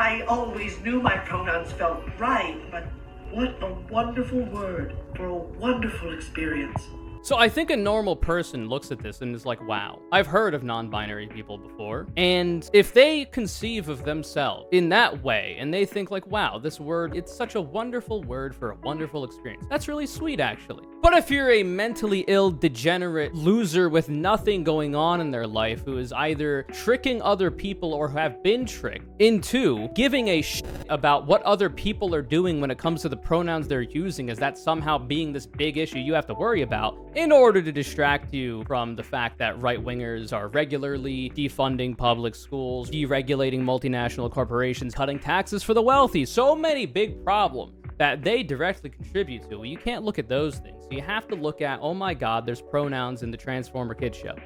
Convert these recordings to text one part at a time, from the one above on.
I always knew my pronouns felt right, but what a wonderful word for a wonderful experience. So I think a normal person looks at this and is like, wow, I've heard of non-binary people before. And if they conceive of themselves in that way, and they think like, wow, this word, it's such a wonderful word for a wonderful experience. That's really sweet, actually. But if you're a mentally ill, degenerate loser with nothing going on in their life, who is either tricking other people or have been tricked into giving a shit about what other people are doing when it comes to the pronouns they're using, as that somehow being this big issue you have to worry about, in order to distract you from the fact that right-wingers are regularly defunding public schools, deregulating multinational corporations, cutting taxes for the wealthy. So many big problems that they directly contribute to. You can't look at those things. You have to look at, oh my god, there's pronouns in the Transformer Kids show.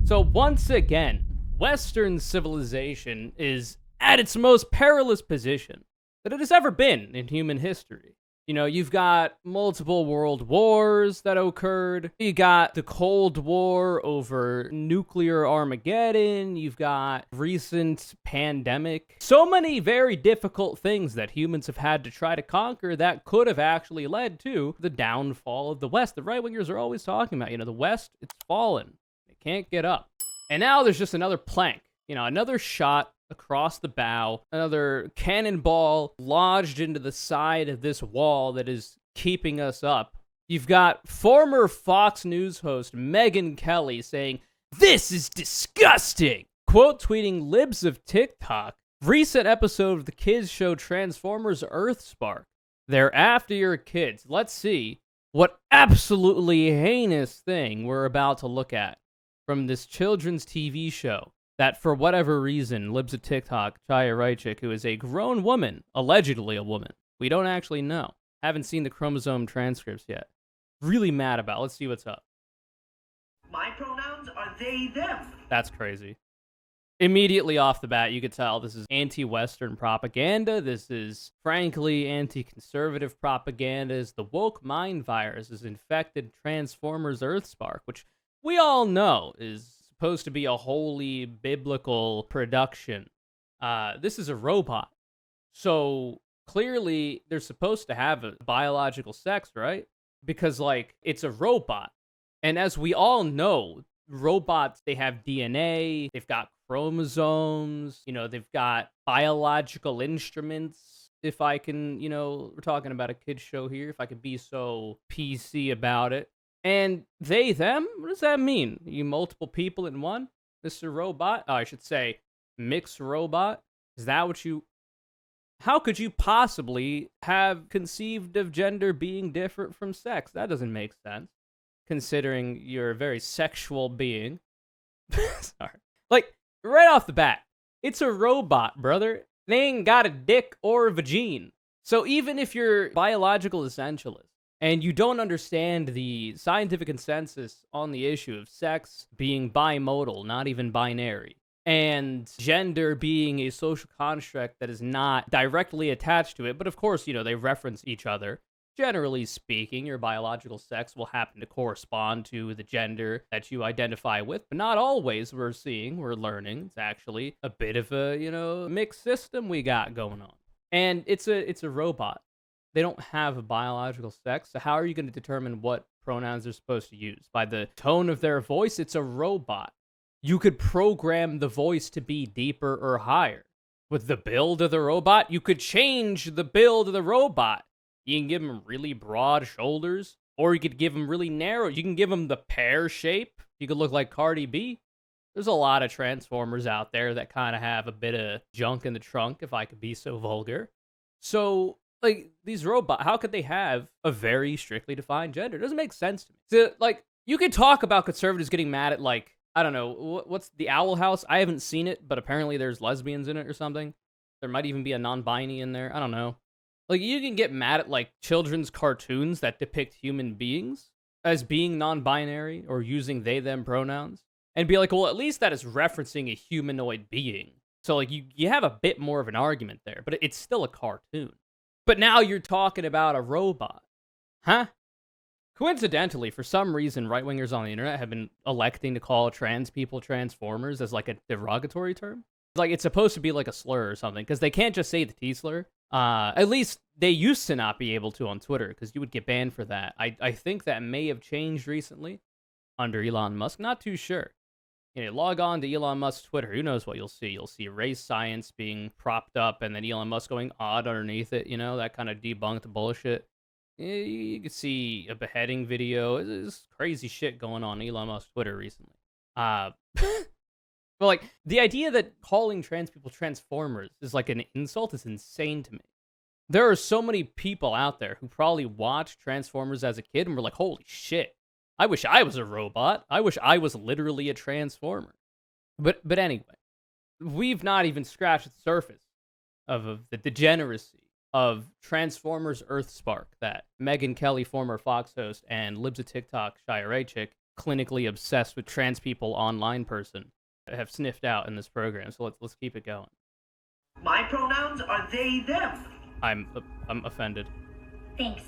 So once again, Western civilization is at its most perilous position that it has ever been in human history. You know, you've got multiple world wars that occurred. You got the Cold War over nuclear Armageddon. You've got recent pandemic. So many very difficult things that humans have had to try to conquer that could have actually led to the downfall of the West. The right-wingers are always talking about, the West, it's fallen. It can't get up. And now there's just another plank, another shot across the bow, another cannonball lodged into the side of this wall that is keeping us up. You've got former Fox News host Megyn Kelly saying, "This is disgusting!" Quote tweeting libs of TikTok. Recent episode of the kids show Transformers Earthspark. They're after your kids. Let's see what absolutely heinous thing we're about to look at from this children's TV show that, for whatever reason, libs of TikTok, Chaya Raichik, who is a grown woman, allegedly a woman, we don't actually know, haven't seen the chromosome transcripts yet, really mad about. Let's see what's up. My pronouns are they, them. That's crazy. Immediately off the bat, you could tell this is anti-Western propaganda. This is, frankly, anti-conservative propaganda. As the woke mind virus has infected Transformers Earthspark, which we all know is supposed to be a wholly biblical production. This is a robot. So clearly they're supposed to have a biological sex, right? Because, it's a robot. And as we all know, robots, they have DNA, they've got chromosomes, they've got biological instruments. If I can, we're talking about a kid's show here, if I could be so PC about it. And they, them? What does that mean? You multiple people in one? Mr. Robot? Oh, I should say, mixed robot? Is that what you... How could you possibly have conceived of gender being different from sex? That doesn't make sense, considering you're a very sexual being. Sorry. Right off the bat, it's a robot, brother. They ain't got a dick or a vagine. So even if you're biological essentialist, and you don't understand the scientific consensus on the issue of sex being bimodal, not even binary, and gender being a social construct that is not directly attached to it, but of course, they reference each other. Generally speaking, your biological sex will happen to correspond to the gender that you identify with, but not always. We're learning. It's actually a bit of a, mixed system we got going on. And it's a robot. They don't have a biological sex, so how are you going to determine what pronouns they're supposed to use? By the tone of their voice, it's a robot. You could program the voice to be deeper or higher. With the build of the robot, you could change the build of the robot. You can give them really broad shoulders, or you could give them really narrow. You can give them the pear shape. You could look like Cardi B. There's a lot of Transformers out there that kind of have a bit of junk in the trunk, if I could be so vulgar. So... these robots, how could they have a very strictly defined gender? It doesn't make sense to me. So, you could talk about conservatives getting mad at, I don't know, what's the Owl House? I haven't seen it, but apparently there's lesbians in it or something. There might even be a non-binary in there. I don't know. You can get mad at, children's cartoons that depict human beings as being non-binary or using they, them pronouns, and be like, well, at least that is referencing a humanoid being. So, you have a bit more of an argument there, but it's still a cartoon. But now you're talking about a robot. Huh? Coincidentally, for some reason, right-wingers on the internet have been electing to call trans people Transformers as a derogatory term. Like, it's supposed to be like a slur or something, because they can't just say the T slur. At least they used to not be able to on Twitter, because you would get banned for that. I think that may have changed recently under Elon Musk. Not too sure. You know, log on to Elon Musk's Twitter. Who knows what you'll see? You'll see race science being propped up, and then Elon Musk going odd underneath it. You know, that kind of debunked bullshit. You can see a beheading video. There's crazy shit going on Elon Musk's Twitter recently. But, like, the idea that calling trans people transformers is like an insult is insane to me. There are so many people out there who probably watched Transformers as a kid and were like, holy shit, I wish I was a robot. I wish I was literally a transformer. But anyway, we've not even scratched the surface of the degeneracy of Transformers Earthspark that Megyn Kelly, former Fox host, and Libs of TikTok, Shia Ray chick, clinically obsessed with trans people online person, have sniffed out in this program. So let's keep it going. My pronouns are they, them. I'm offended. Thanks.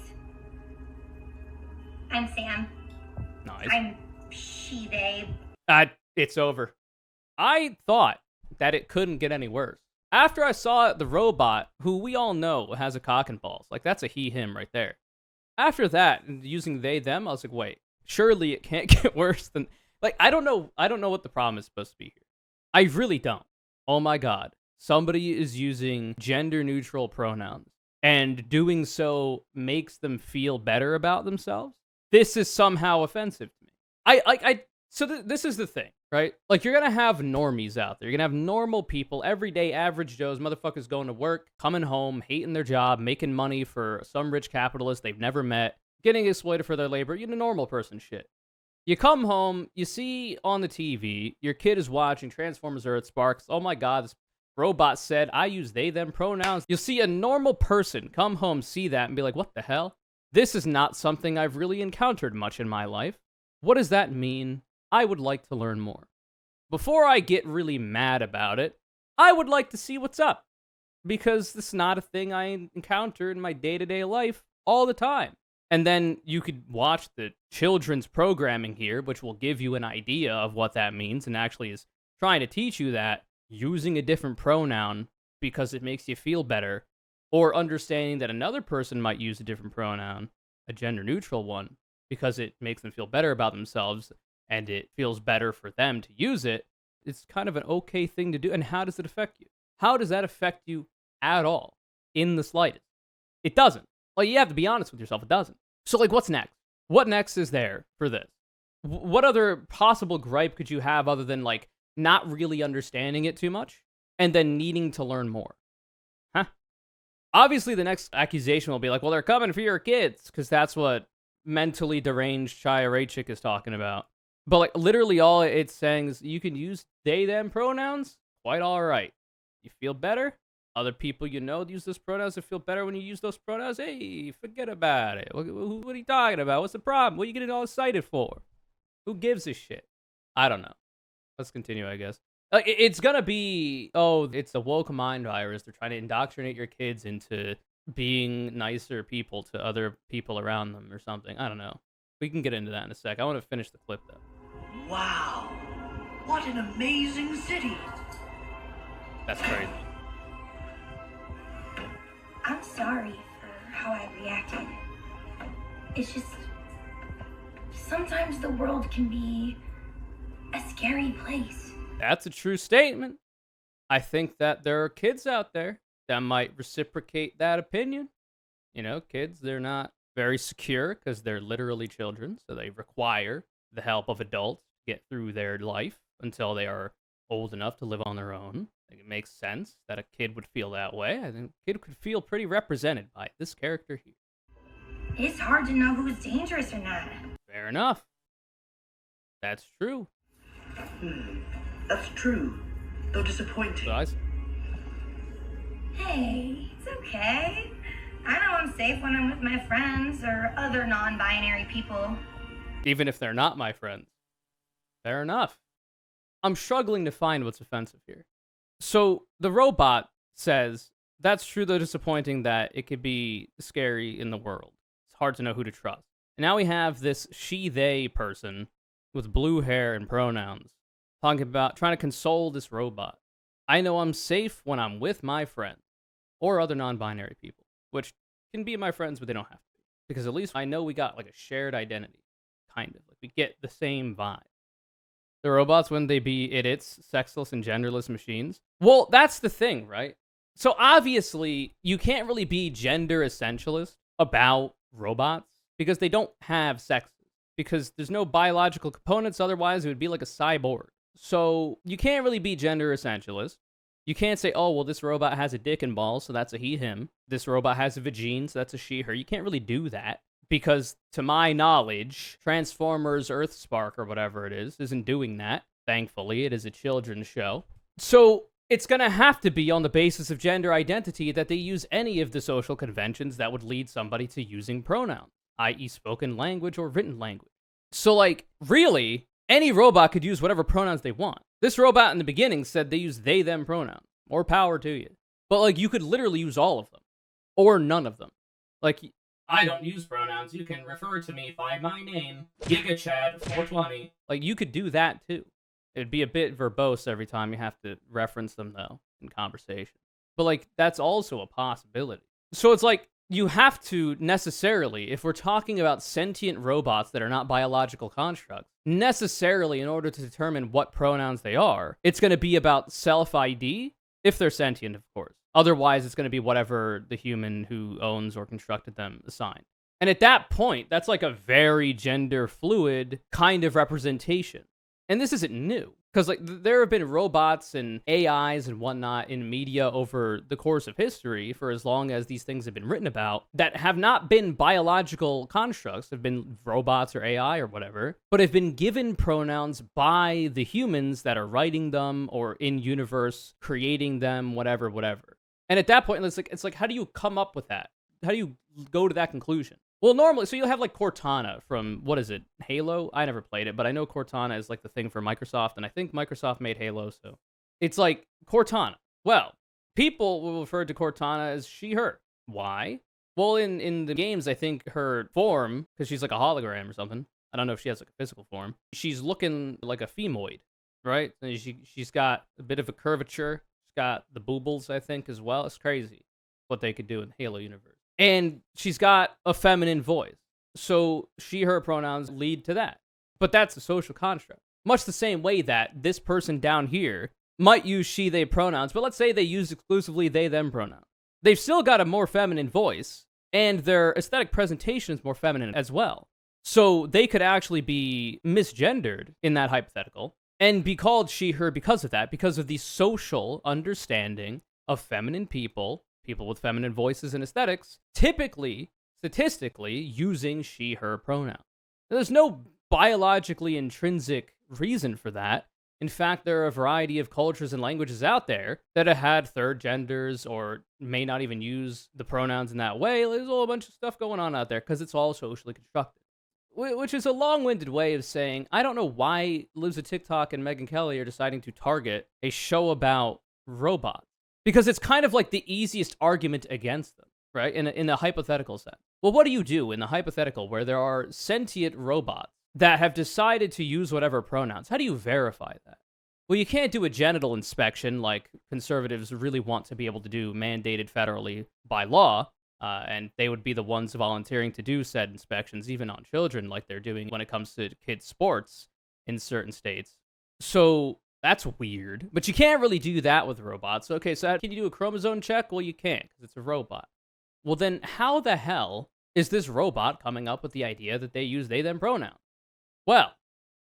I'm Sam. Nice. I'm she, they. It's over. I thought that it couldn't get any worse. After I saw the robot, who we all know has a cock and balls, like that's a he, him right there. After that, using they, them, I was like, wait, surely it can't get worse than, like, I don't know what the problem is supposed to be here. I really don't. Oh my God. Somebody is using gender neutral pronouns and doing so makes them feel better about themselves. This is somehow offensive to me. This is the thing, right? Like, you're going to have normies out there. You're going to have normal people, everyday average Joes, motherfuckers going to work, coming home, hating their job, making money for some rich capitalist they've never met, getting exploited for their labor, you know, normal person shit. You come home, you see on the TV, your kid is watching Transformers Earthsparks. Oh my God, this robot said, I use they, them pronouns. You'll see a normal person come home, see that, and be like, what the hell? This is not something I've really encountered much in my life. What does that mean? I would like to learn more. Before I get really mad about it, I would like to see what's up. Because this is not a thing I encounter in my day-to-day life all the time. And then you could watch the children's programming here, which will give you an idea of what that means and actually is trying to teach you that using a different pronoun because it makes you feel better, or understanding that another person might use a different pronoun, a gender-neutral one, because it makes them feel better about themselves and it feels better for them to use it. It's kind of an okay thing to do. And how does it affect you? How does that affect you at all? In the slightest. It doesn't. Like, you have to be honest with yourself, it doesn't. So, like, what's next? What next is there for this? What other possible gripe could you have other than, like, not really understanding it too much and then needing to learn more? Huh? Obviously, the next accusation will be like, well, they're coming for your kids, because that's what mentally deranged Shia Ray chick is talking about. But, like, literally all it's saying is you can use they, them pronouns. Quite all right. You feel better? Other people you know use those pronouns and feel better when you use those pronouns. Hey, forget about it. What are you talking about? What's the problem? What are you getting all excited for? Who gives a shit? I don't know. Let's continue, I guess. It's gonna be, it's a woke mind virus. They're trying to indoctrinate your kids into being nicer people to other people around them or something. I don't know. We can get into that in a sec. I want to finish the clip, though. Wow. What an amazing city. That's crazy. I'm sorry for how I reacted. It's just, sometimes the world can be a scary place. That's a true statement. I think that there are kids out there that might reciprocate that opinion. You know, kids, they're not very secure because they're literally children, so they require the help of adults to get through their life until they are old enough to live on their own. I think it makes sense that a kid would feel that way. I think a kid could feel pretty represented by this character here. It's hard to know who's dangerous or not. Fair enough. That's true. That's true, though disappointing. So I say. Hey, it's okay. I know I'm safe when I'm with my friends or other non-binary people. Even if they're not my friends. Fair enough. I'm struggling to find what's offensive here. So the robot says, that's true though disappointing that it could be scary in the world. It's hard to know who to trust. And now we have this she-they person with blue hair and pronouns talking about trying to console this robot. I know I'm safe when I'm with my friends or other non-binary people, which can be my friends, but they don't have to be. Because at least I know we got like a shared identity, kind of. Like we get the same vibe. The robots, wouldn't they be idiots, sexless, and genderless machines? Well, that's the thing, right? So obviously, you can't really be gender essentialist about robots because they don't have sexes. Because there's no biological components, otherwise it would be like a cyborg. So you can't really be gender essentialist. You can't say, oh, well, this robot has a dick and balls, so that's a he, him. This robot has a vagine, so that's a she, her. You can't really do that. Because, to my knowledge, Transformers Earthspark, or whatever it is, isn't doing that. Thankfully, it is a children's show. So, it's gonna have to be on the basis of gender identity that they use any of the social conventions that would lead somebody to using pronouns, i.e. spoken language or written language. So, like, really, any robot could use whatever pronouns they want. This robot in the beginning said they use they, them pronouns. More power to you. But, like, you could literally use all of them. Or none of them. Like, I don't use pronouns. You can refer to me by my name. GigaChad420. Like, you could do that, too. It'd be a bit verbose every time you have to reference them, though, in conversation. But, like, that's also a possibility. So it's like, you have to necessarily, if we're talking about sentient robots that are not biological constructs, necessarily in order to determine what pronouns they are, it's going to be about self-ID, if they're sentient, of course. Otherwise, it's going to be whatever the human who owns or constructed them assigned. And at that point, that's like a very gender fluid kind of representation. And this isn't new. Because like there have been robots and AIs and whatnot in media over the course of history for as long as these things have been written about that have not been biological constructs, have been robots or AI or whatever, but have been given pronouns by the humans that are writing them or in universe creating them, whatever. And at that point, it's like, how do you come up with that? How do you go to that conclusion? Well, normally, so you'll have like Cortana from, what is it, Halo? I never played it, but I know Cortana is like the thing for Microsoft, and I think Microsoft made Halo, so. It's like, Cortana. Well, people will refer to Cortana as she, her. Why? Well, in the games, I think her form, because she's like a hologram or something, I don't know if she has like a physical form, she's looking like a femoid, right? And she's got a bit of a curvature, she's got the boobles, I think, as well. It's crazy what they could do in the Halo universe. And she's got a feminine voice. So she, her pronouns lead to that. But that's a social construct. Much the same way that this person down here might use she, they pronouns, but let's say they use exclusively they, them pronouns. They've still got a more feminine voice, and their aesthetic presentation is more feminine as well. So they could actually be misgendered in that hypothetical, and be called she, her because of that, because of the social understanding of feminine people with feminine voices and aesthetics, typically, statistically, using she, her pronouns. There's no biologically intrinsic reason for that. In fact, there are a variety of cultures and languages out there that have had third genders or may not even use the pronouns in that way. There's a whole bunch of stuff going on out there because it's all socially constructed. Which is a long-winded way of saying, I don't know why Lives of TikTok and Megyn Kelly are deciding to target a show about robots. Because it's kind of like the easiest argument against them, right? In a hypothetical sense. Well, what do you do in the hypothetical where there are sentient robots that have decided to use whatever pronouns? How do you verify that? Well, you can't do a genital inspection like conservatives really want to be able to do mandated federally by law, and they would be the ones volunteering to do said inspections, even on children, like they're doing when it comes to kids' sports in certain states. So that's weird, but you can't really do that with robots. Okay, so can you do a chromosome check? Well, you can't, because it's a robot. Well, then how the hell is this robot coming up with the idea that they use they, them pronouns? Well,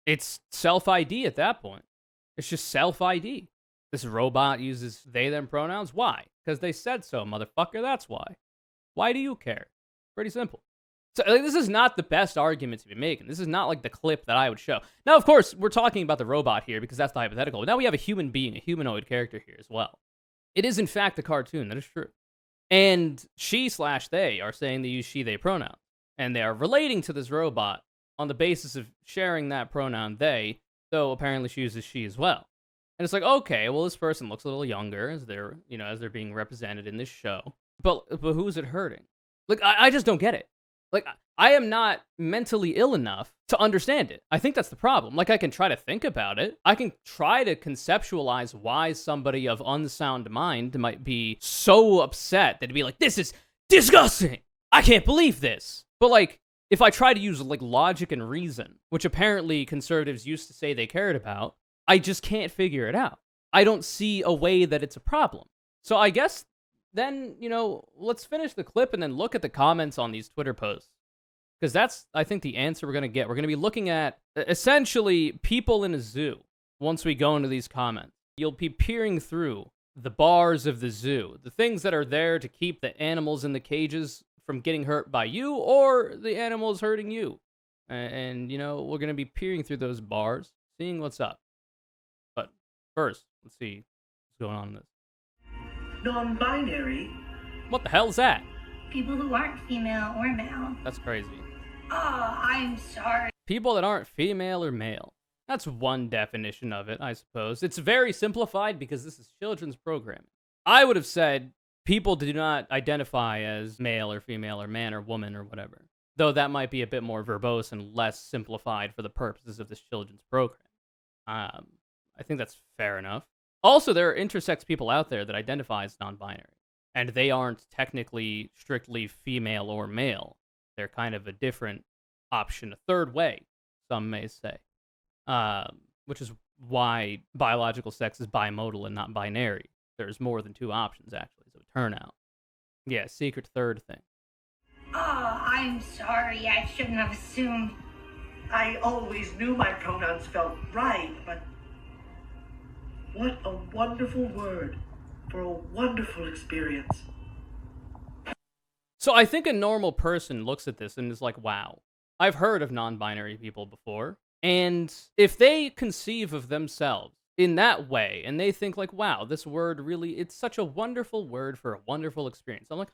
it's self-ID at that point. It's just self-ID. This robot uses they, them pronouns. Why? Because they said so, motherfucker. That's why. Why do you care? Pretty simple. So like, this is not the best argument to be making. This is not like the clip that I would show. Now, of course, we're talking about the robot here because that's the hypothetical. But now we have a human being, a humanoid character here as well. It is, in fact, a cartoon. That is true. And she/they are saying they use she, they pronouns. And they are relating to this robot on the basis of sharing that pronoun they, though apparently she uses she as well. And it's like, okay, well, this person looks a little younger as they're being represented in this show. But who is it hurting? Like, I just don't get it. Like, I am not mentally ill enough to understand it. I think that's the problem. Like, I can try to think about it. I can try to conceptualize why somebody of unsound mind might be so upset that it'd be like, this is disgusting. I can't believe this. But, like, if I try to use, like, logic and reason, which apparently conservatives used to say they cared about, I just can't figure it out. I don't see a way that it's a problem. So I guess then, let's finish the clip and then look at the comments on these Twitter posts. Because that's, I think, the answer we're going to get. We're going to be looking at, essentially, people in a zoo once we go into these comments. You'll be peering through the bars of the zoo, the things that are there to keep the animals in the cages from getting hurt by you or the animals hurting you. And we're going to be peering through those bars, seeing what's up. But first, let's see what's going on in this. Non-binary? What the hell is that? People who aren't female or male. That's crazy. Oh, I'm sorry. People that aren't female or male. That's one definition of it, I suppose. It's very simplified because this is children's programming. I would have said people do not identify as male or female or man or woman or whatever. Though that might be a bit more verbose and less simplified for the purposes of this children's program. I think that's fair enough. Also, there are intersex people out there that identify as non-binary. And they aren't technically strictly female or male. They're kind of a different option, a third way, some may say. Which is why biological sex is bimodal and not binary. There's more than two options, actually, so turn out. Yeah, secret third thing. Oh, I'm sorry. I shouldn't have assumed. I always knew my pronouns felt right, but what a wonderful word for a wonderful experience. So I think a normal person looks at this and is like, wow, I've heard of non-binary people before. And if they conceive of themselves in that way, and they think like, wow, this word really, it's such a wonderful word for a wonderful experience. I'm like,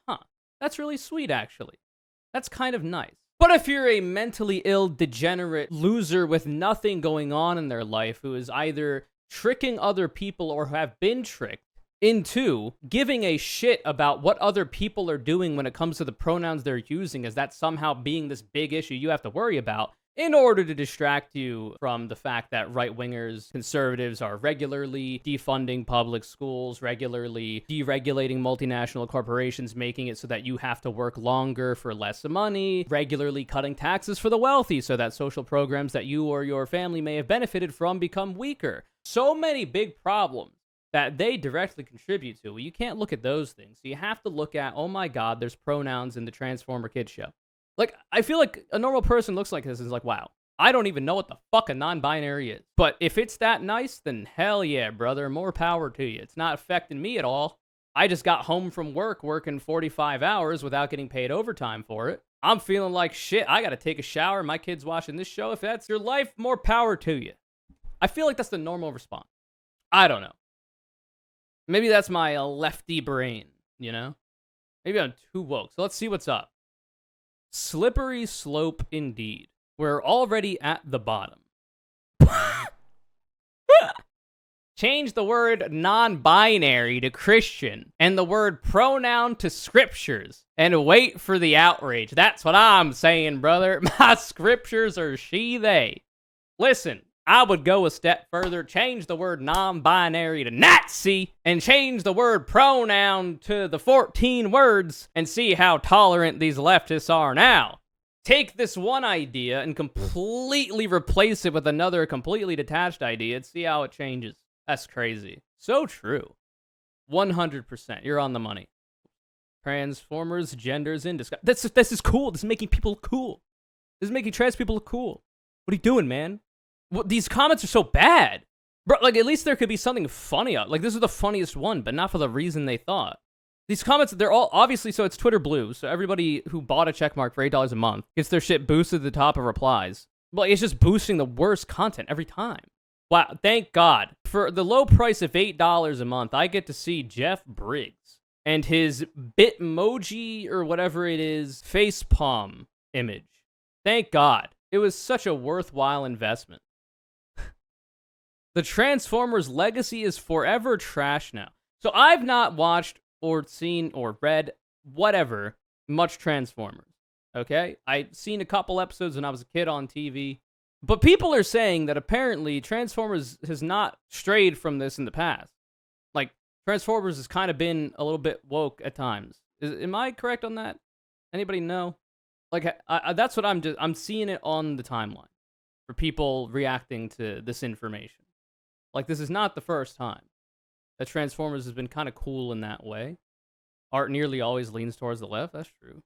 that's really sweet, actually. That's kind of nice. But if you're a mentally ill, degenerate loser with nothing going on in their life who is either tricking other people or have been tricked into giving a shit about what other people are doing when it comes to the pronouns they're using, as that somehow being this big issue you have to worry about, in order to distract you from the fact that right-wingers, conservatives are regularly defunding public schools, regularly deregulating multinational corporations, making it so that you have to work longer for less money, regularly cutting taxes for the wealthy so that social programs that you or your family may have benefited from become weaker. So many big problems that they directly contribute to. Well, you can't look at those things. So you have to look at, oh my god, there's pronouns in the Transformer Kids show. Like, I feel like a normal person looks like this and is like, wow, I don't even know what the fuck a non-binary is. But if it's that nice, then hell yeah, brother, more power to you. It's not affecting me at all. I just got home from work working 45 hours without getting paid overtime for it. I'm feeling like shit. I gotta take a shower. My kid's watching this show. If that's your life, more power to you. I feel like that's the normal response. I don't know. Maybe that's my lefty brain, Maybe I'm too woke. So let's see what's up. Slippery slope indeed. We're already at the bottom. Change the word non-binary to Christian and the word pronoun to scriptures and wait for the outrage. That's what I'm saying, brother. My scriptures are she, they. Listen, I would go a step further, change the word non-binary to Nazi, and change the word pronoun to the 14 words, and see how tolerant these leftists are now. Take this one idea and completely replace it with another completely detached idea and see how it changes. That's crazy. So true. 100%. You're on the money. Transformers, genders in disguise. This is cool. This is making people look cool. This is making trans people look cool. What are you doing, man? Well, these comments are so bad. Bro, like, at least there could be something funny. Like, this is the funniest one, but not for the reason they thought. These comments, they're all, obviously, so it's Twitter Blue, so everybody who bought a checkmark for $8 a month gets their shit boosted to the top of replies. But it's just boosting the worst content every time. Wow, thank God. For the low price of $8 a month, I get to see Jeff Briggs and his Bitmoji, or whatever it is, facepalm image. Thank God. It was such a worthwhile investment. The Transformers legacy is forever trash now. So I've not watched or seen or read whatever much Transformers. okay? I'd seen a couple episodes when I was a kid on TV. But people are saying that apparently Transformers has not strayed from this in the past. Like, Transformers has kind of been a little bit woke at times. Am I correct on that? Anybody know? Like, that's what I'm seeing it on the timeline for people reacting to this information. Like, this is not the first time that Transformers has been kind of cool in that way. Art nearly always leans towards the left. That's true.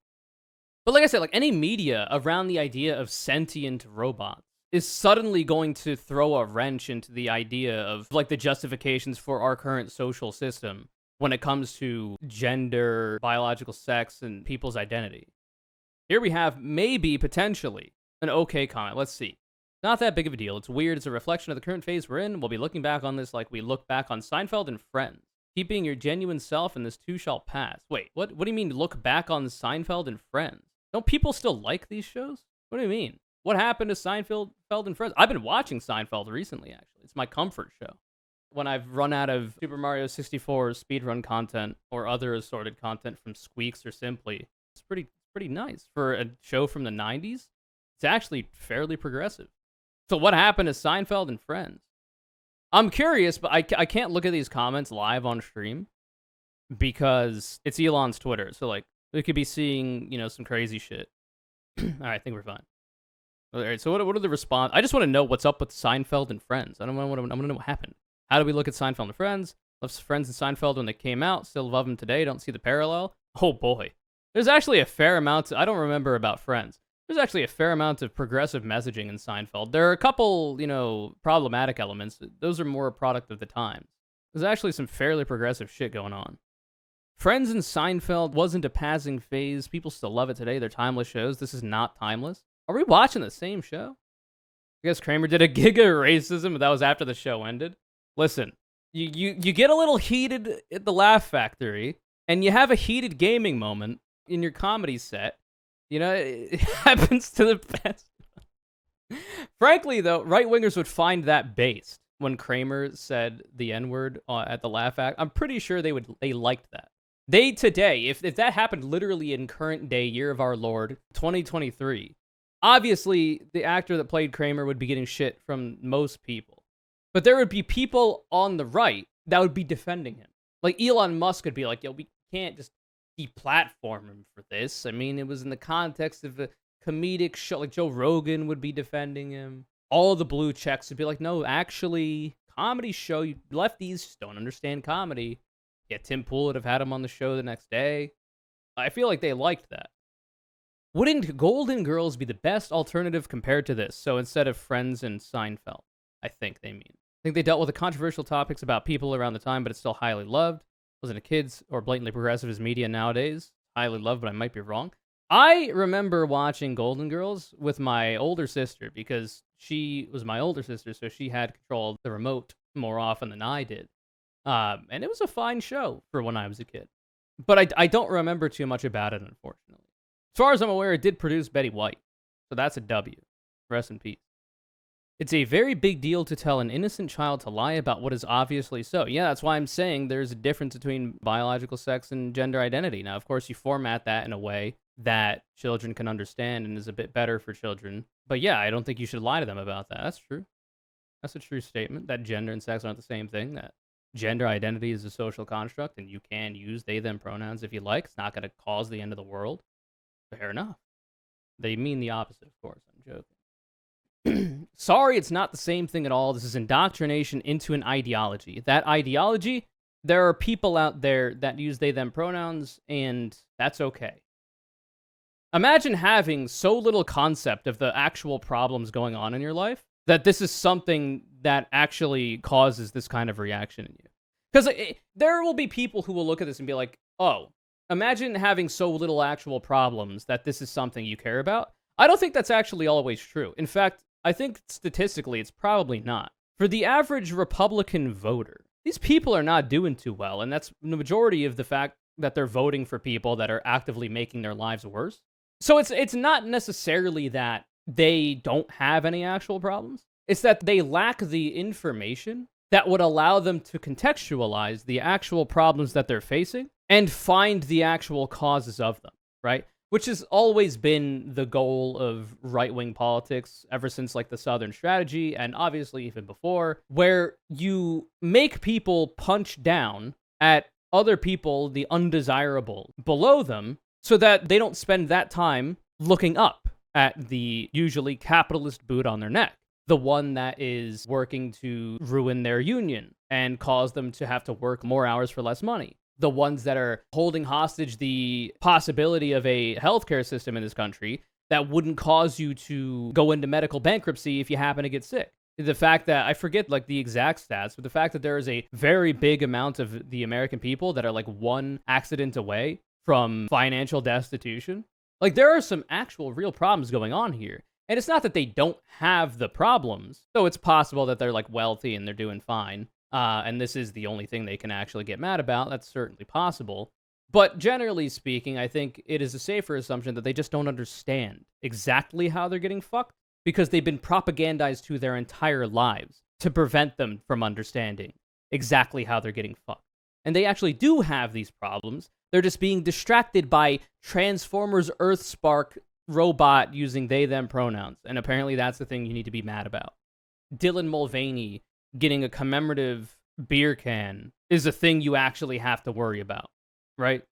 But like I said, like, any media around the idea of sentient robots is suddenly going to throw a wrench into the idea of, like, the justifications for our current social system when it comes to gender, biological sex, and people's identity. Here we have, maybe, potentially, an okay comment. Let's see. Not that big of a deal. It's weird. It's a reflection of the current phase we're in. We'll be looking back on this like we look back on Seinfeld and Friends. Keeping your genuine self and this too shall pass. Wait, what do you mean look back on Seinfeld and Friends? Don't people still like these shows? What do you mean? What happened to Seinfeld and Friends? I've been watching Seinfeld recently, actually. It's my comfort show. When I've run out of Super Mario 64 speedrun content or other assorted content from Squeaks or Simply, it's pretty nice. For a show from the 90s, it's actually fairly progressive. So what happened to Seinfeld and Friends? I'm curious, but I can't look at these comments live on stream because it's Elon's Twitter. So, like, we could be seeing, some crazy shit. All right, I think we're fine. All right, so what are the response? I just want to know what's up with Seinfeld and Friends. I want to know what happened. How do we look at Seinfeld and Friends? Loved Friends and Seinfeld when they came out. Still love them today. Don't see the parallel. Oh, boy. There's actually a fair amount. I don't remember about Friends. There's actually a fair amount of progressive messaging in Seinfeld. There are a couple, problematic elements. Those are more a product of the times. There's actually some fairly progressive shit going on. Friends and Seinfeld wasn't a passing phase. People still love it today. They're timeless shows. This is not timeless. Are we watching the same show? I guess Kramer did a gig of racism, but that was after the show ended. Listen, you get a little heated at the Laugh Factory, and you have a heated gaming moment in your comedy set. It happens to the best. Frankly, though, right-wingers would find that based when Kramer said the N-word at the Laugh Act. I'm pretty sure they liked that. They today, if that happened literally in current day, year of our Lord, 2023, obviously the actor that played Kramer would be getting shit from most people. But there would be people on the right that would be defending him. Like Elon Musk would be like, yo, we can't just deplatform him for this. I mean, it was in the context of a comedic show. Like Joe Rogan would be defending him. All the blue checks would be like, no, actually, comedy show, you lefties just don't understand comedy. Yeah, Tim Pool would have had him on the show the next day. I feel like they liked that. Wouldn't Golden Girls be the best alternative compared to this? So instead of Friends and Seinfeld, I think they mean. I think they dealt with the controversial topics about people around the time, but it's still highly loved. Wasn't a kids or blatantly progressive as media nowadays. Highly loved, but I might be wrong. I remember watching Golden Girls with my older sister because she was my older sister, so she had control of the remote more often than I did. And it was a fine show for when I was a kid. But I don't remember too much about it, unfortunately. As far as I'm aware, it did produce Betty White. So that's a W. Rest in peace. It's a very big deal to tell an innocent child to lie about what is obviously so. Yeah, that's why I'm saying there's a difference between biological sex and gender identity. Now, of course, you format that in a way that children can understand and is a bit better for children. But yeah, I don't think you should lie to them about that. That's true. That's a true statement, that gender and sex aren't the same thing, that gender identity is a social construct, and you can use they, them pronouns if you like. It's not going to cause the end of the world. Fair enough. They mean the opposite, of course. I'm joking. Sorry, it's not the same thing at all. This is indoctrination into an ideology. That ideology, there are people out there that use they, them pronouns, and that's okay. Imagine having so little concept of the actual problems going on in your life that this is something that actually causes this kind of reaction in you. Because there will be people who will look at this and be like, oh, imagine having so little actual problems that this is something you care about. I don't think that's actually always true. In fact, I think statistically it's probably not. For the average Republican voter, these people are not doing too well, and that's the majority of the fact that they're voting for people that are actively making their lives worse. So it's not necessarily that they don't have any actual problems. It's that they lack the information that would allow them to contextualize the actual problems that they're facing and find the actual causes of them, right? which has always been the goal of right-wing politics ever since like the Southern strategy, and obviously even before, where you make people punch down at other people, the undesirable, below them, so that they don't spend that time looking up at the usually capitalist boot on their neck, the one that is working to ruin their union and cause them to have to work more hours for less money. The ones that are holding hostage the possibility of a healthcare system in this country that wouldn't cause you to go into medical bankruptcy if you happen to get sick. The fact that, I forget like the exact stats, but the fact that there is a very big amount of the American people that are like one accident away from financial destitution. Like, there are some actual real problems going on here. And it's not that they don't have the problems, though it's possible that they're like wealthy and they're doing fine. And this is the only thing they can actually get mad about. That's certainly possible. But generally speaking, I think it is a safer assumption that they just don't understand exactly how they're getting fucked, because they've been propagandized to their entire lives to prevent them from understanding exactly how they're getting fucked. And they actually do have these problems. They're just being distracted by Transformers Earthspark robot using they, them pronouns. And apparently that's the thing you need to be mad about. Dylan Mulvaney getting a commemorative beer can is a thing you actually have to worry about, right?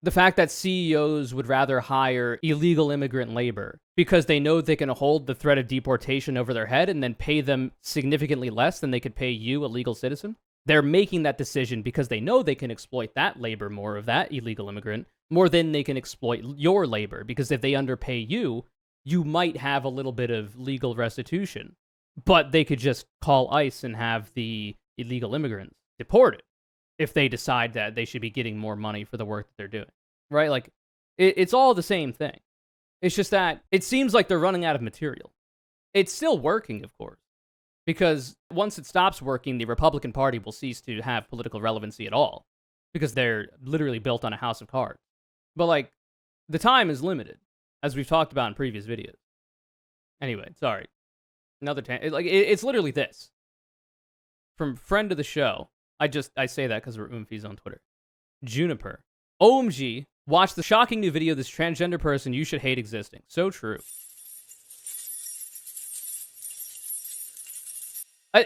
The fact that CEOs would rather hire illegal immigrant labor because they know they can hold the threat of deportation over their head and then pay them significantly less than they could pay you, a legal citizen. They're making that decision because they know they can exploit that labor more, of that illegal immigrant, more than they can exploit your labor. Because if they underpay you, you might have a little bit of legal restitution. But they could just call ICE and have the illegal immigrants deported if they decide that they should be getting more money for the work that they're doing, right? Like, it's all the same thing. It's just that it seems like they're running out of material. It's still working, of course, because once it stops working, the Republican Party will cease to have political relevancy at all, because they're literally built on a house of cards. But, like, the time is limited, as we've talked about in previous videos. Anyway, sorry. Another it's literally this. From friend of the show, I say that because we're oomfies on Twitter. Juniper. OMG, watch the shocking new video of this transgender person you should hate existing. So true.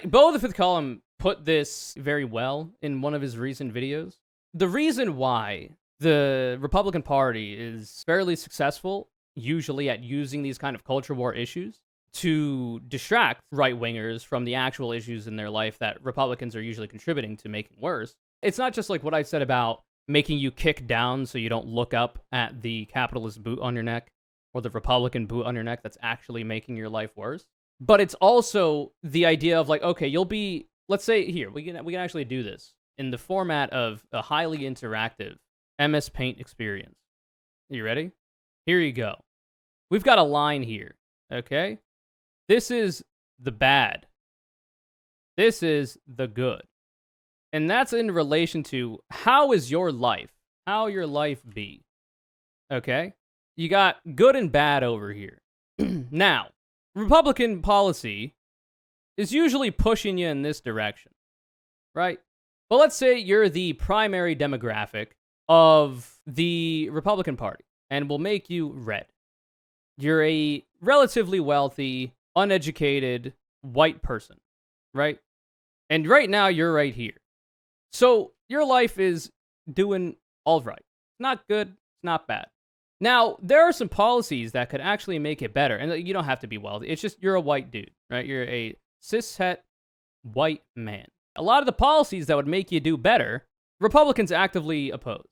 Beau the Fifth Column put this very well in one of his recent videos. The reason why the Republican Party is fairly successful, usually at using these kind of culture war issues, to distract right-wingers from the actual issues in their life that Republicans are usually contributing to making worse. It's not just like what I said about making you kick down so you don't look up at the capitalist boot on your neck or the Republican boot on your neck that's actually making your life worse. But it's also the idea of like, okay, you'll be, let's say here, we can actually do this in the format of a highly interactive MS Paint experience. You ready? Here you go. We've got a line here, okay? This is the bad. This is the good. And that's in relation to how is your life? How your life be? Okay? You got good and bad over here. Now, Republican policy is usually pushing you in this direction, right? But let's say you're the primary demographic of the Republican Party, and will make you red. You're a relatively wealthy, uneducated white person, right? And right now you're right here. So your life is doing all right. Not good, it's not bad. Now, there are some policies that could actually make it better. And you don't have to be wealthy. It's just you're a white dude, right? You're a cishet white man. A lot of the policies that would make you do better, Republicans actively oppose.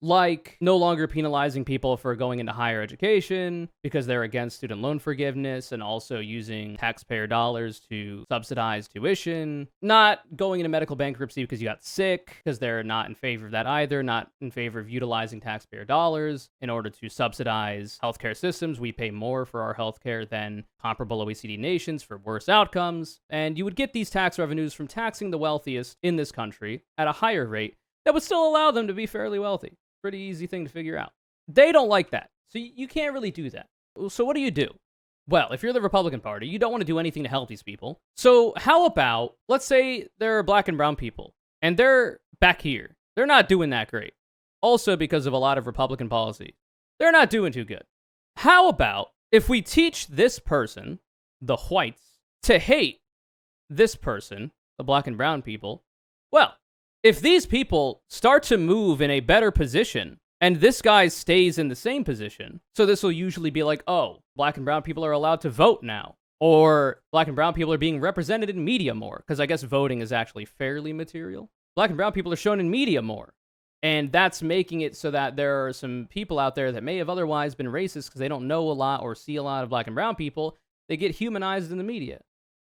Like no longer penalizing people for going into higher education because they're against student loan forgiveness, and also using taxpayer dollars to subsidize tuition. Not going into medical bankruptcy because you got sick, because they're not in favor of that either. Not in favor of utilizing taxpayer dollars in order to subsidize healthcare systems. We pay more for our healthcare than comparable OECD nations for worse outcomes. And you would get these tax revenues from taxing the wealthiest in this country at a higher rate that would still allow them to be fairly wealthy. Pretty easy thing to figure out. They don't like that. So you can't really do that. So what do? Well, if you're the Republican Party, you don't want to do anything to help these people. So how about, let's say there are black and brown people, and they're back here. They're not doing that great. Also because of a lot of Republican policy. They're not doing too good. How about if we teach this person, the whites, to hate this person, the black and brown people? Well, if these people start to move in a better position, and this guy stays in the same position, so this will usually be like, oh, black and brown people are allowed to vote now, or black and brown people are being represented in media more, because I guess voting is actually fairly material. Black and brown people are shown in media more, and that's making it so that there are some people out there that may have otherwise been racist because they don't know a lot or see a lot of black and brown people. They get humanized in the media.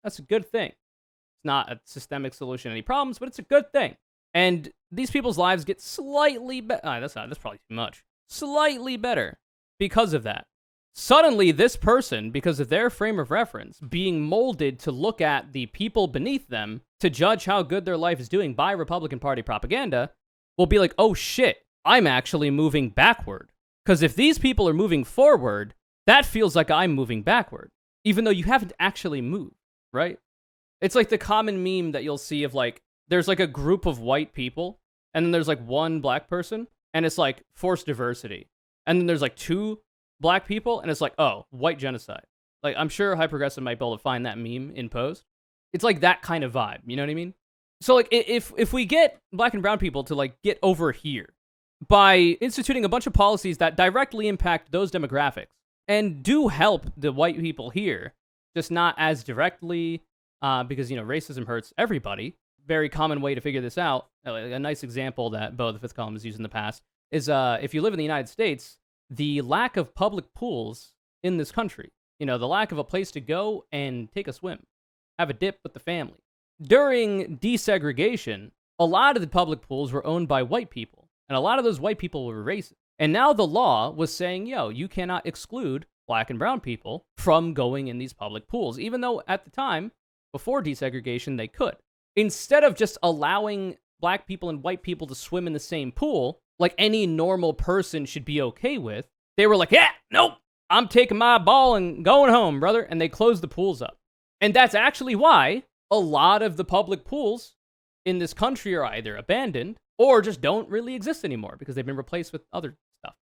That's a good thing. It's not a systemic solution to any problems, but it's a good thing. And these people's lives get slightly better. That's probably too much. Slightly better because of that. Suddenly, this person, because of their frame of reference, being molded to look at the people beneath them to judge how good their life is doing by Republican Party propaganda, will be like, oh shit, I'm actually moving backward. Because if these people are moving forward, that feels like I'm moving backward, even though you haven't actually moved, right? It's like the common meme that you'll see of like, there's like a group of white people, and then there's like one black person, and it's like forced diversity. And then there's like two black people, and it's like, oh, white genocide. Like, I'm sure Hypergressive might be able to find that meme in post. It's like that kind of vibe, you know what I mean? So like, if we get black and brown people to like get over here by instituting a bunch of policies that directly impact those demographics and do help the white people here, just not as directly, because, you know, racism hurts everybody. Very common way to figure this out. A nice example that Bo the Fifth Column has used in the past is if you live in the United States, the lack of public pools in this country, you know, the lack of a place to go and take a swim, have a dip with the family. During desegregation, a lot of the public pools were owned by white people, and a lot of those white people were racist. And now the law was saying, yo, you cannot exclude black and brown people from going in these public pools, even though at the time, before desegregation, they could. Instead of just allowing black people and white people to swim in the same pool, like any normal person should be okay with, they were like, yeah, nope, I'm taking my ball and going home, brother. And they closed the pools up. And that's actually why a lot of the public pools in this country are either abandoned or just don't really exist anymore because they've been replaced with other stuff.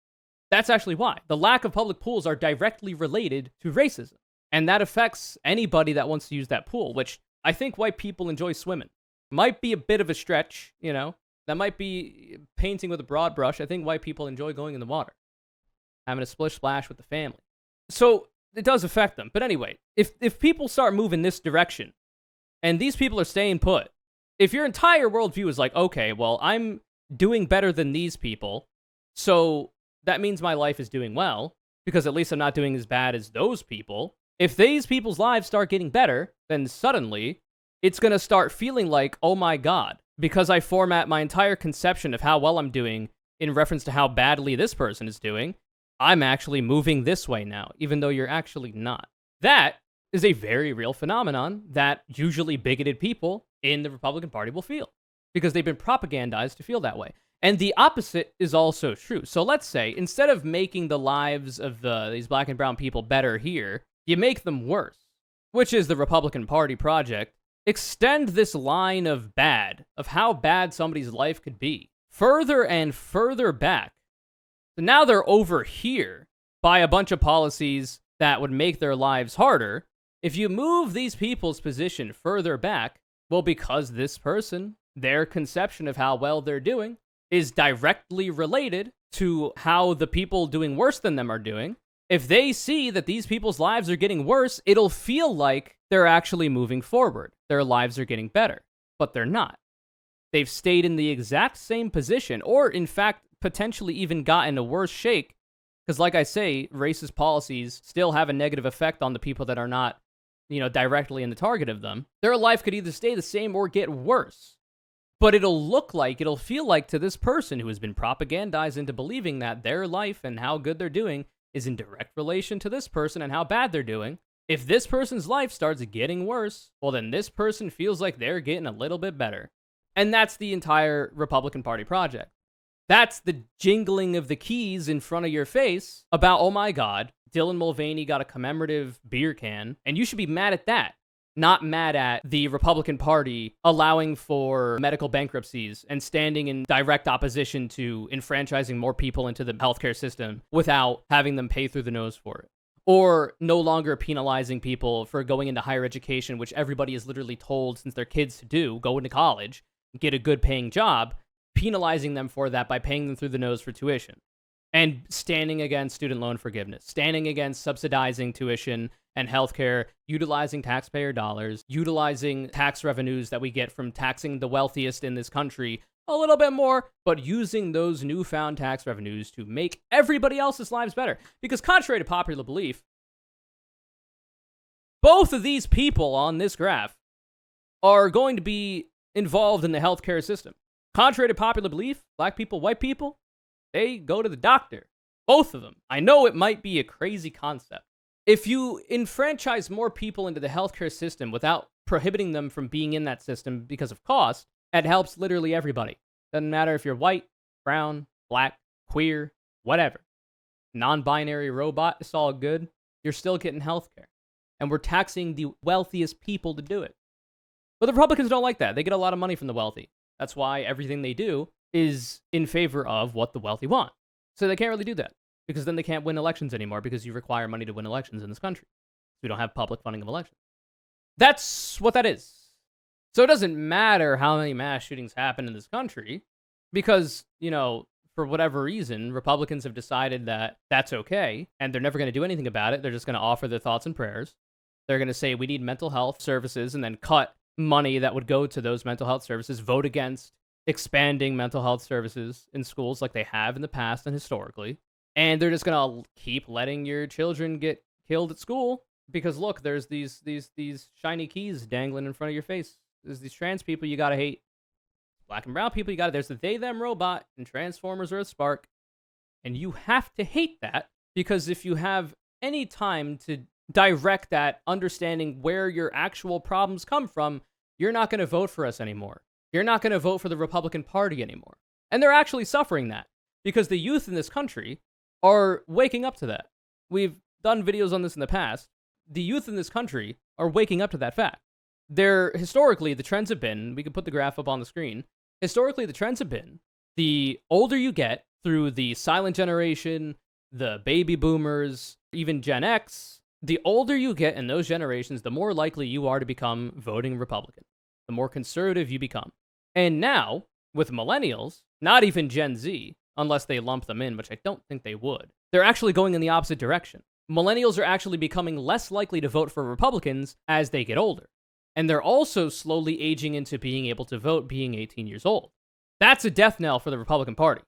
That's actually why. The lack of public pools are directly related to racism. And that affects anybody that wants to use that pool, which I think white people enjoy swimming. Might be a bit of a stretch, you know. That might be painting with a broad brush. I think white people enjoy going in the water, having a splish splash with the family. So it does affect them. But anyway, if people start moving this direction, and these people are staying put, if your entire worldview is like, okay, well, I'm doing better than these people, so that means my life is doing well, because at least I'm not doing as bad as those people. If these people's lives start getting better, then suddenly it's going to start feeling like, oh my God, because I format my entire conception of how well I'm doing in reference to how badly this person is doing, I'm actually moving this way now, even though you're actually not. That is a very real phenomenon that usually bigoted people in the Republican Party will feel, because they've been propagandized to feel that way. And the opposite is also true. So let's say, instead of making the lives of these black and brown people better here, you make them worse, which is the Republican Party project. Extend this line of bad, of how bad somebody's life could be, further and further back. So now they're over here by a bunch of policies that would make their lives harder. If you move these people's position further back, well, because this person, their conception of how well they're doing, is directly related to how the people doing worse than them are doing. If they see that these people's lives are getting worse, it'll feel like they're actually moving forward. Their lives are getting better, but they're not. They've stayed in the exact same position, or in fact, potentially even gotten a worse shake, because like I say, racist policies still have a negative effect on the people that are not, you know, directly in the target of them. Their life could either stay the same or get worse. But it'll feel like to this person who has been propagandized into believing that their life and how good they're doing is in direct relation to this person and how bad they're doing. If this person's life starts getting worse, well, then this person feels like they're getting a little bit better. And that's the entire Republican Party project. That's the jingling of the keys in front of your face about, oh my God, Dylan Mulvaney got a commemorative beer can, and you should be mad at that. not mad at the Republican Party allowing for medical bankruptcies and standing in direct opposition to enfranchising more people into the healthcare system without having them pay through the nose for it. Or no longer penalizing people for going into higher education, which everybody is literally told since they're kids to do, go into college, get a good paying job, penalizing them for that by paying them through the nose for tuition. And standing against student loan forgiveness, standing against subsidizing tuition and healthcare, utilizing taxpayer dollars, utilizing tax revenues that we get from taxing the wealthiest in this country a little bit more, but using those newfound tax revenues to make everybody else's lives better. Because contrary to popular belief, both of these people on this graph are going to be involved in the healthcare system. Contrary to popular belief, black people, white people, they go to the doctor. Both of them. I know it might be a crazy concept. If you enfranchise more people into the healthcare system without prohibiting them from being in that system because of cost, it helps literally everybody. Doesn't matter if you're white, brown, black, queer, whatever. Non-binary robot, it's all good. You're still getting healthcare. And we're taxing the wealthiest people to do it. But the Republicans don't like that. They get a lot of money from the wealthy. That's why everything they do is in favor of what the wealthy want. So they can't really do that. Because then they can't win elections anymore because you require money to win elections in this country. We don't have public funding of elections. That's what that is. So it doesn't matter how many mass shootings happen in this country because, you know, for whatever reason, Republicans have decided that that's okay and they're never going to do anything about it. They're just going to offer their thoughts and prayers. They're going to say we need mental health services and then cut money that would go to those mental health services, vote against expanding mental health services in schools like they have in the past and historically. And they're just going to keep letting your children get killed at school because, look, there's these shiny keys dangling in front of your face. There's these trans people you got to hate. Black and brown people you got to... There's the they, them robot and Transformers Earth Spark. And you have to hate that because if you have any time to direct that understanding where your actual problems come from, you're not going to vote for us anymore. You're not going to vote for the Republican Party anymore. And they're actually suffering that because the youth in this country are waking up to that. We've done videos on this in the past. The youth in this country are waking up to that fact. Historically, the trends have been, we can put the graph up on the screen. Historically, the trends have been, the older you get through the silent generation, the baby boomers, even Gen X, the older you get in those generations, the more likely you are to become voting Republican, the more conservative you become. And now, with millennials, not even Gen Z, unless they lump them in, which I don't think they would. They're actually going in the opposite direction. Millennials are actually becoming less likely to vote for Republicans as they get older. And they're also slowly aging into being able to vote being 18 years old. That's a death knell for the Republican Party.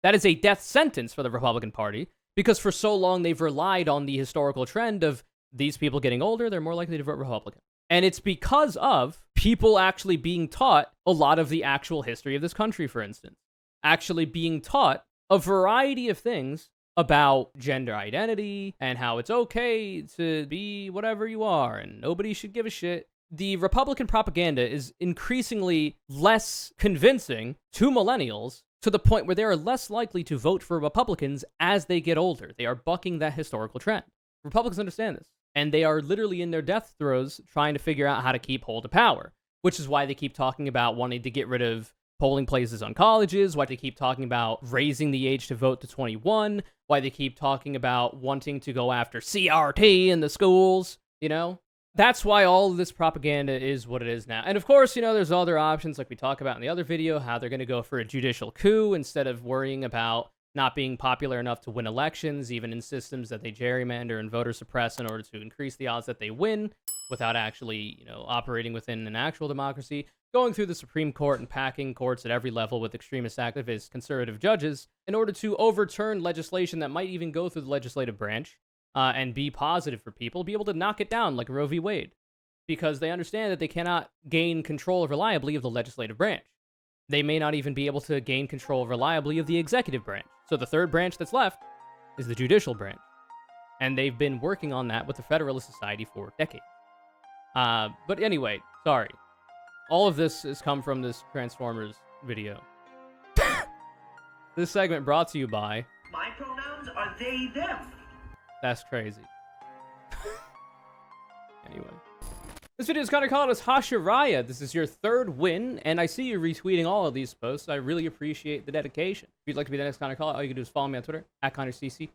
That is a death sentence for the Republican Party because for so long they've relied on the historical trend of these people getting older, they're more likely to vote Republican. And it's because of people actually being taught a lot of the actual history of this country, for instance. Actually being taught a variety of things about gender identity and how it's okay to be whatever you are and nobody should give a shit. The Republican propaganda is increasingly less convincing to millennials to the point where they are less likely to vote for Republicans as they get older. They are bucking that historical trend. Republicans understand this, and they are literally in their death throes trying to figure out how to keep hold of power, which is why they keep talking about wanting to get rid of polling places on colleges, why they keep talking about raising the age to vote to 21, why they keep talking about wanting to go after CRT in the schools, you know? That's why all of this propaganda is what it is now. And of course, you know, there's other options like we talk about in the other video, how they're going to go for a judicial coup instead of worrying about not being popular enough to win elections, even in systems that they gerrymander and voter suppress in order to increase the odds that they win without actually, you know, operating within an actual democracy. Going through the Supreme Court and packing courts at every level with extremist activists, conservative judges, in order to overturn legislation that might even go through the legislative branch and be positive for people, be able to knock it down like Roe v. Wade, because they understand that they cannot gain control reliably of the legislative branch. They may not even be able to gain control reliably of the executive branch. So the third branch that's left is the judicial branch. And they've been working on that with the Federalist Society for decades. But anyway, sorry. All of this has come from this Transformers video. This segment brought to you by... My pronouns are they, them. That's crazy. Anyway. This video is kind of called as Hashiraya. This is your third win, and I see you retweeting all of these posts. I really appreciate the dedication. If you'd like to be the next Connor Callout, all you can do is follow me on Twitter, @ConnorCC.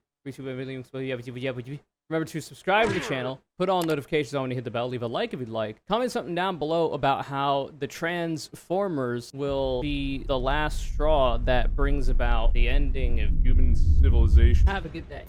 Remember to subscribe to the channel, put on notifications on when you hit the bell, leave a like if you'd like. Comment something down below about how the Transformers will be the last straw that brings about the ending of human civilization. Have a good day.